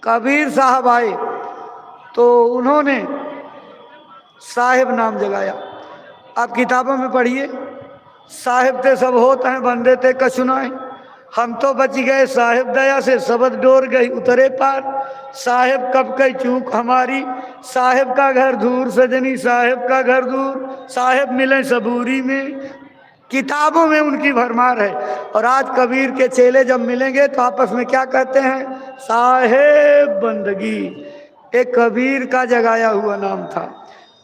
कबीर साहब आए तो उन्होंने साहिब नाम जगाया। आप किताबों में पढ़िए, साहिब ते सब होते हैं, बंदे ते कछुनाए। हम तो बच गए साहिब दया से, सबद डोर गई उतरे पार। साहिब कब कई चूक हमारी, साहिब का घर दूर सजनी, साहिब का घर दूर, साहिब मिले सबूरी में। किताबों में उनकी भरमार है। और आज कबीर के चेले जब मिलेंगे तो आपस में क्या कहते हैं? साहेब बंदगी। एक कबीर का जगाया हुआ नाम था।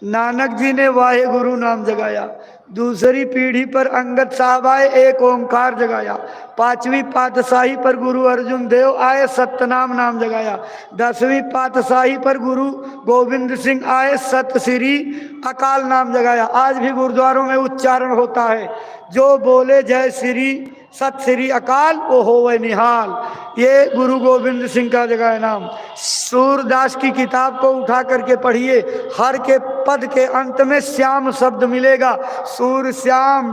नानक जी ने वाहे गुरु नाम जगाया। दूसरी पीढ़ी पर अंगद साहब आए, एक ओंकार जगाया। पांचवी पातशाही पर गुरु अर्जुन देव आए, सतनाम नाम जगाया। 10वीं पातशाही पर गुरु गोविंद सिंह आए, सत श्री अकाल नाम जगाया। आज भी गुरुद्वारों में उच्चारण होता है, जो बोले जय श्री सत श्री अकाल वो होवे निहाल। ये गुरु गोविंद सिंह का जगह नाम। सूरदास की किताब को उठा करके पढ़िए, हर के पद के अंत में श्याम शब्द मिलेगा। सूर श्याम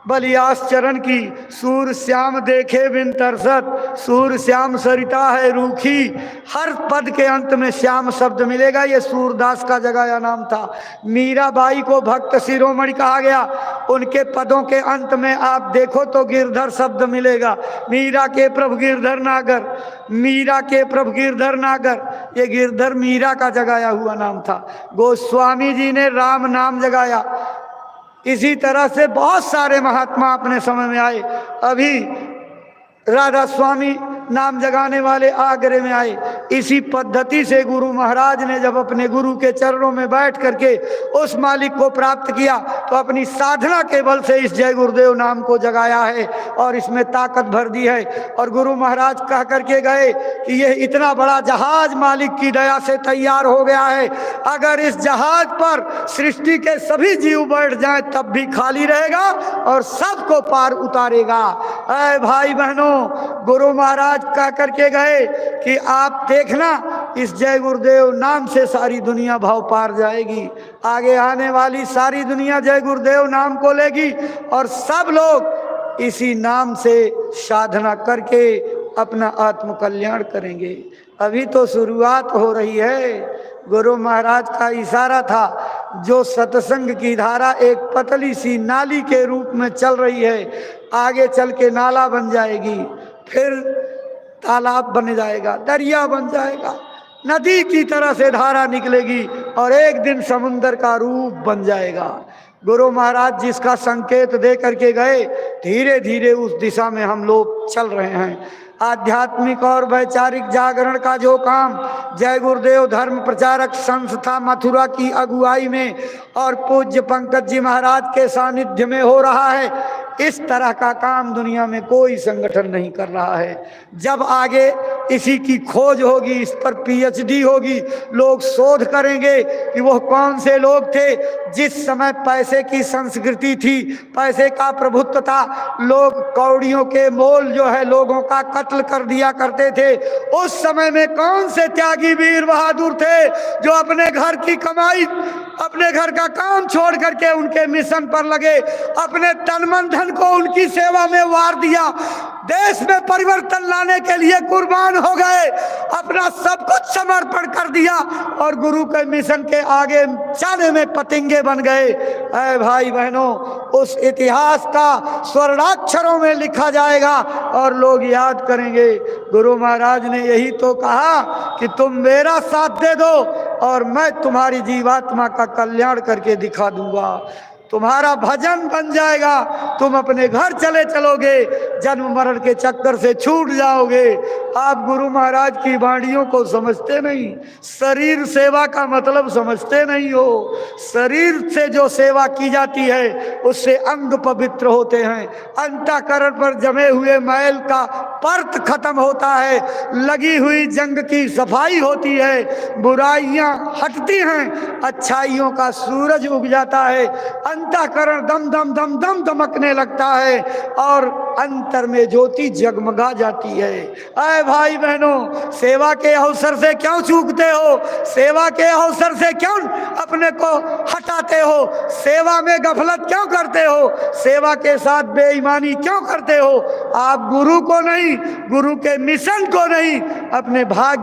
बलियास चरण की, सूर श्याम देखे बिन तरसत, सूर श्याम सरिता है रूखी। हर पद के अंत में श्याम शब्द मिलेगा। ये सूरदास का जगाया नाम था। मीराबाई को भक्त शिरोमणि कहा गया। उनके पदों के अंत में आप देखो तो गिरधर शब्द मिलेगा। मीरा के प्रभु गिरधर नागर, मीरा के प्रभु गिरधर नागर, ये गिरधर मीरा का जगाया हुआ नाम था। गोस्वामी जी ने राम नाम जगाया। इसी तरह से बहुत सारे महात्मा अपने समय में आए। अभी राधा स्वामी नाम जगाने वाले आगरे में आए। इसी पद्धति से गुरु महाराज ने जब अपने गुरु के चरणों में बैठ करके उस मालिक को प्राप्त किया तो अपनी साधना के बल से इस जय गुरुदेव नाम को जगाया है और इसमें ताकत भर दी है। और गुरु महाराज कह करके गए कि यह इतना बड़ा जहाज मालिक की दया से तैयार हो गया है, अगर इस जहाज पर सृष्टि के सभी जीव बैठ जाएं तब भी खाली रहेगा और सबको पार उतारेगा। ऐ भाई बहनों, गुरु महाराज कह करके गए कि आप देखना इस जय गुरुदेव नाम से सारी दुनिया भाव पार जाएगी। आगे आने वाली सारी दुनिया जय गुरुदेव नाम को लेगी और सब लोग इसी नाम से साधना करके अपना आत्म कल्याण करेंगे। अभी तो शुरुआत हो रही है। गुरु महाराज का इशारा था, जो सत्संग की धारा एक पतली सी नाली के रूप में चल रही है, आगे चल के नाला बन जाएगी, फिर तालाब बन जाएगा, दरिया बन जाएगा, नदी की तरह से धारा निकलेगी और एक दिन समुंदर का रूप बन जाएगा। गुरु महाराज जिसका संकेत दे करके गए, धीरे धीरे उस दिशा में हम लोग चल रहे हैं। आध्यात्मिक और वैचारिक जागरण का जो काम जय गुरुदेव धर्म प्रचारक संस्था मथुरा की अगुवाई में और पूज्य पंकज जी महाराज के सानिध्य में हो रहा है, इस तरह का काम दुनिया में कोई संगठन नहीं कर रहा है। जब आगे इसी की खोज होगी, इस पर पीएचडी होगी, लोग शोध करेंगे कि वो कौन से लोग थे जिस समय पैसे की संस्कृति थी, पैसे का प्रभुत्व था, लोग कौड़ियों के मोल जो है लोगों का कत्ल कर दिया करते थे। उस समय में कौन से त्यागी वीर बहादुर थे जो अपने घर की कमाई, अपने घर का काम छोड़ करके उनके मिशन पर लगे, अपने तन मन धन को उनकी सेवा में वार दिया, देश में परिवर्तन लाने के लिए कुर्बान हो गए, अपना सब कुछ समर्पण कर दिया और गुरु के मिशन के आगे जाने में पतंगे बन गए। ऐ भाई बहनों, उस इतिहास का स्वर्णाक्षरों में लिखा जाएगा और लोग याद करेंगे। गुरु महाराज ने यही तो कहा कि तुम मेरा साथ दे दो और मैं तुम्हारी जीवात्मा का कल्याण करके दिखा दूंगा। तुम्हारा भजन बन जाएगा, तुम अपने घर चले चलोगे, जन्म मरण के चक्कर से छूट जाओगे। आप गुरु महाराज की वाणियों को समझते नहीं, शरीर सेवा का मतलब समझते नहीं हो। शरीर से जो सेवा की जाती है उससे अंग पवित्र होते हैं, अंतःकरण पर जमे हुए मैल का पर्त खत्म होता है, लगी हुई जंग की सफाई होती है, बुराइयां हटती हैं, अच्छाइयों का सूरज उग जाता है, अंतःकरण दम दम दम दम दमकने लगता है और अंतर में ज्योति जगमगा जाती है। ऐ भाई बहनों, सेवा के अवसर से क्यों चूकते हो? सेवा के अवसर से क्यों अपने को हटाते हो? सेवा में गफलत क्यों करते हो? सेवा के साथ बेईमानी क्यों करते हो? आप गुरु को नहीं, गुरु के मिशन को नहीं, अपने भाग्य